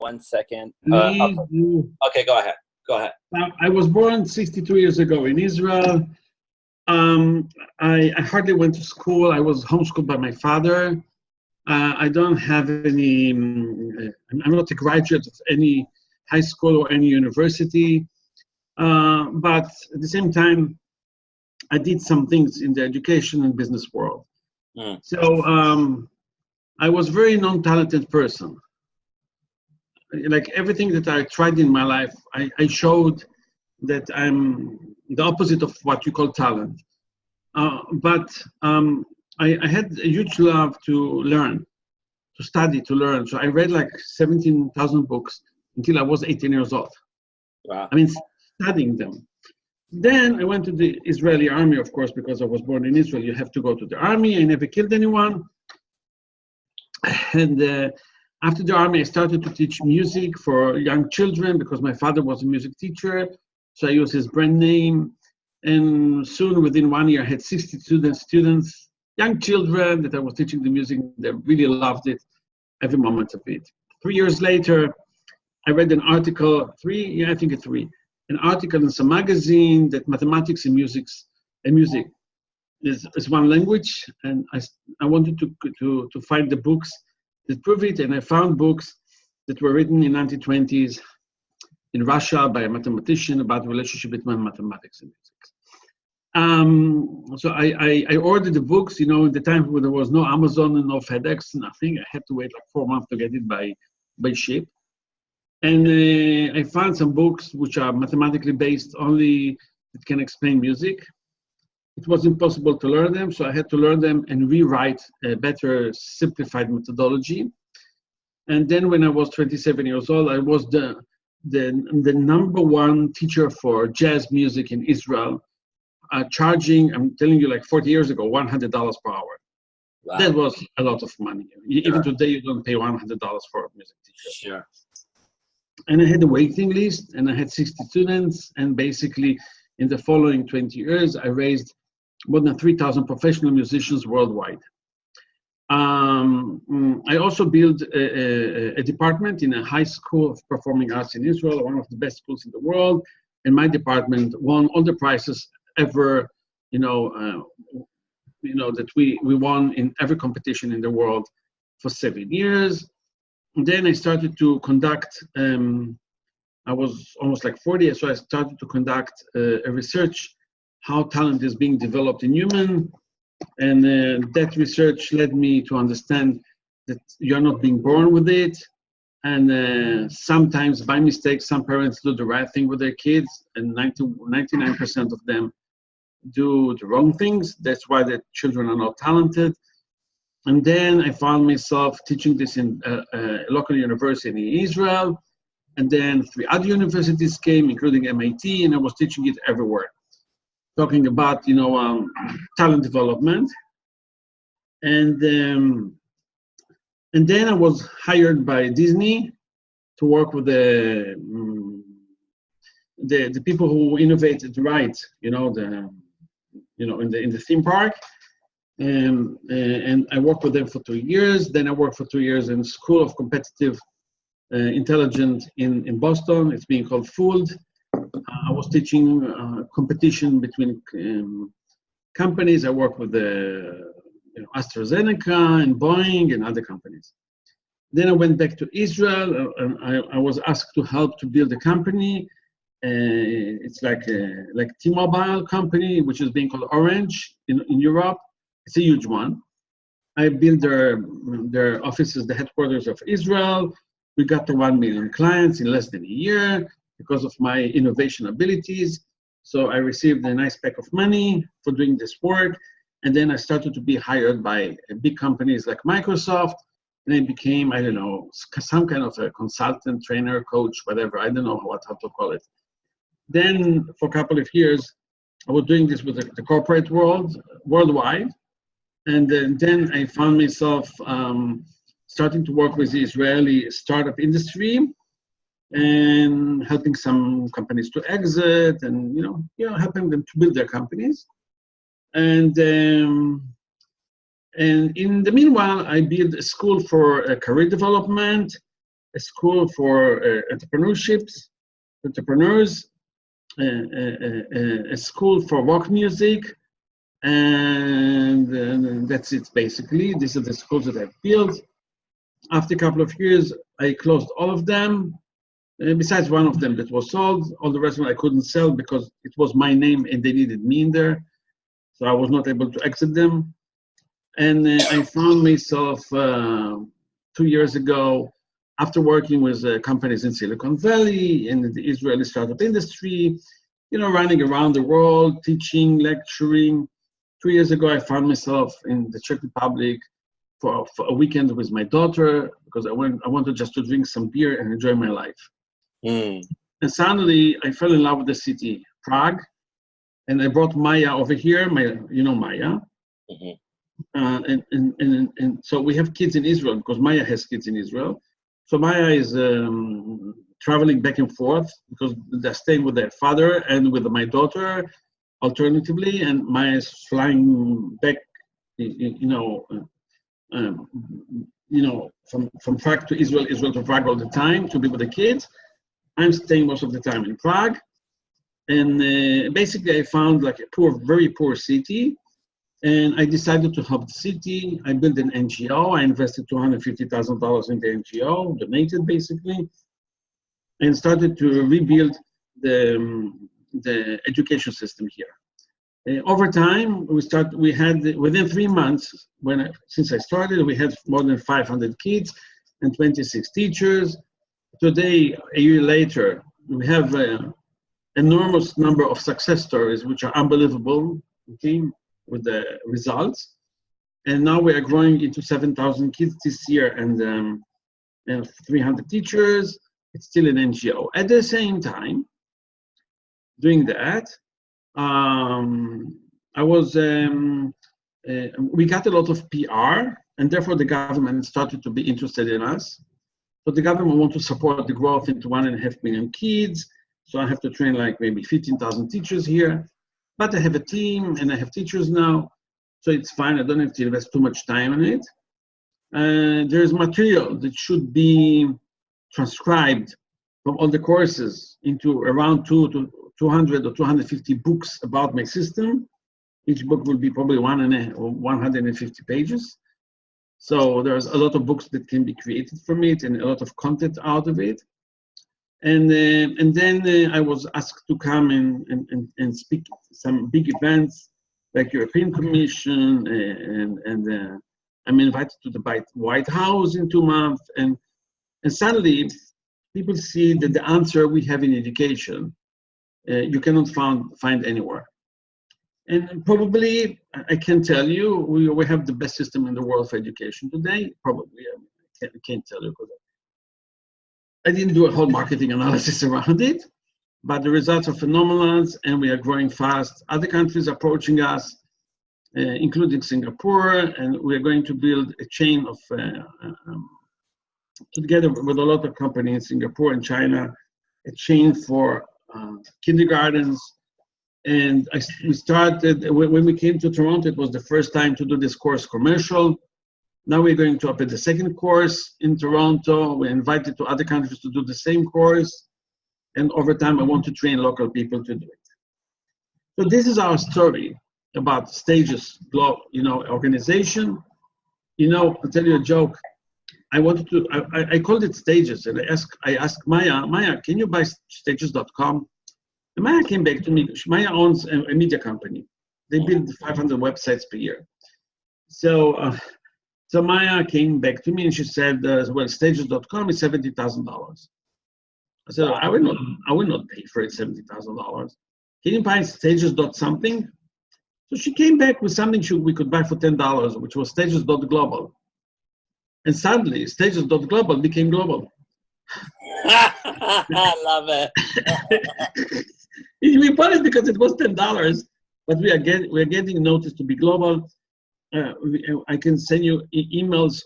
One second. Please do. Okay, go ahead. Go ahead. I was born 62 years ago in Israel. I hardly went to school. I was homeschooled by my father. I don't have any, I'm not a graduate of any high school or any university. But at the same time, I did some things in the education and business world. So I was a very non-talented person. Like everything that I tried in my life, I showed that I'm the opposite of what you call talent. But I had a huge love to learn, to study, to learn. So I read like 17,000 books until I was 18 years old. Wow. I mean, studying them. Then I went to the Israeli army, of course, because I was born in Israel. You have to go to the army. I never killed anyone. And after the army, I started to teach music for young children because my father was a music teacher. So I used his brand name. And soon, within 1 year, I had 60 students, young children that I was teaching the music. They really loved it, every moment of it. 3 years later, I read an article, an article in some magazine that mathematics and music is one language. And I wanted to find the books that prove it. And I found books that were written in 1920s in Russia by a mathematician about the relationship between mathematics and music. So I ordered the books, you know, in the time when there was no Amazon and no FedEx, nothing. I had to wait like 4 months to get it by ship. And I found some books which are mathematically based only, that can explain music. It was impossible to learn them, so I had to learn them and rewrite a better simplified methodology. And then when I was 27 years old, I was the #1 teacher for jazz music in Israel, charging, I'm telling you, like 40 years ago, $100 per hour. Wow. That was a lot of money. Even today, you don't pay $100 for a music teacher. Sure. And I had a waiting list, and I had 60 students, and basically, in the following 20 years, I raised more than 3,000 professional musicians worldwide. I also built a department in a high school of performing arts in Israel, one of the best schools in the world, and my department won all the prizes ever, that we won in every competition in the world for 7 years. And then I started to conduct, I was almost like 40, so I started to conduct a research, how talent is being developed in human. And that research led me to understand that you're not being born with it. And sometimes by mistake, some parents do the right thing with their kids, and 99% of them do the wrong things. That's why the children are not talented. And then I found myself teaching this in a local university in Israel. And then 3 other universities came, including MIT, and I was teaching it everywhere, talking about, talent development. And then I was hired by Disney to work with the people who innovated the rides, in the theme park. And I worked with them for 2 years. Then I worked for 2 years in School of Competitive Intelligence in Boston. It's being called Fooled. I was teaching competition between companies. I worked with AstraZeneca and Boeing and other companies. Then I went back to Israel, and I was asked to help to build a company. It's like T-Mobile company, which is being called Orange in Europe. It's a huge one. I built their offices, the headquarters of Israel. We got to 1 million clients in less than a year because of my innovation abilities. So I received a nice pack of money for doing this work. And then I started to be hired by big companies like Microsoft. And I became, I don't know, some kind of a consultant, trainer, coach, whatever. I don't know how to call it. Then for a couple of years, I was doing this with the corporate world, worldwide. And then I found myself starting to work with the Israeli startup industry and helping some companies to exit and, helping them to build their companies. And in the meanwhile, I built a school for career development. a school for entrepreneurs, a school for rock music, and that's it basically. These are the schools that I've built. After a couple of years, I closed all of them, besides one of them that was sold. All the rest of them I couldn't sell because it was my name and they needed me in there. So I was not able to exit them. And I found myself 2 years ago, after working with companies in Silicon Valley, in the Israeli startup industry, running around the world, teaching, lecturing. 2 years ago, I found myself in the Czech Republic for a weekend with my daughter because I wanted just to drink some beer and enjoy my life. Mm. And suddenly, I fell in love with the city, Prague, and I brought Maya over here. Maya. Mm-hmm. And so we have kids in Israel because Maya has kids in Israel. So Maya is traveling back and forth because they're staying with their father and with my daughter, alternatively, and Maya is flying back, from Prague to Israel, Israel to Prague all the time to be with the kids. I'm staying most of the time in Prague, and basically I found like a very poor city. And I decided to help the city. I built an NGO. I invested $250,000 in the NGO, donated basically, and started to rebuild the education system here. Over time, we had within 3 months, since I started, we had more than 500 kids and 26 teachers. Today, a year later, we have an enormous number of success stories, which are unbelievable. Okay? With the results, and now we are growing into 7,000 kids this year and 300 teachers. It's still an NGO. At the same time, doing that, we got a lot of PR, and therefore the government started to be interested in us. So the government wants to support the growth into 1.5 million kids. So I have to train like maybe 15,000 teachers here. But I have a team and I have teachers now, so it's fine. I don't have to invest too much time on it. There's material that should be transcribed from all the courses into around 200 or 250 books about my system. Each book will be probably 150 pages. So there's a lot of books that can be created from it and a lot of content out of it. And then I was asked to come and speak some big events like European Commission, and I'm invited to the White House in 2 months. And suddenly people see that the answer we have in education, you cannot find anywhere. And probably, I can tell you, we have the best system in the world for education today. Probably, I can't tell you because I didn't do a whole marketing analysis around it, but the results are phenomenal and we are growing fast. Other countries are approaching us, including Singapore, and we are going to build a chain of, together with a lot of companies in Singapore and China, a chain for kindergartens. And we started, when we came to Toronto, it was the first time to do this course commercial. Now we're going to open the second course in Toronto. We're invited to other countries to do the same course. And over time, I want to train local people to do it. So this is our story about Stages, organization. I'll tell you a joke. I called it Stages, and I asked Maya, can you buy Stages.com? And Maya came back to me. Maya owns a media company. They build 500 websites per year. So Maya came back to me and she said, well, Stages.com is $70,000. I said, I will not pay for it $70,000. Can you buy Stages something? So she came back with something we could buy for $10, which was Stages.global. And suddenly, Stages.global became global. I love it. We bought it because it was $10, but we're getting noticed to be global. I can send you emails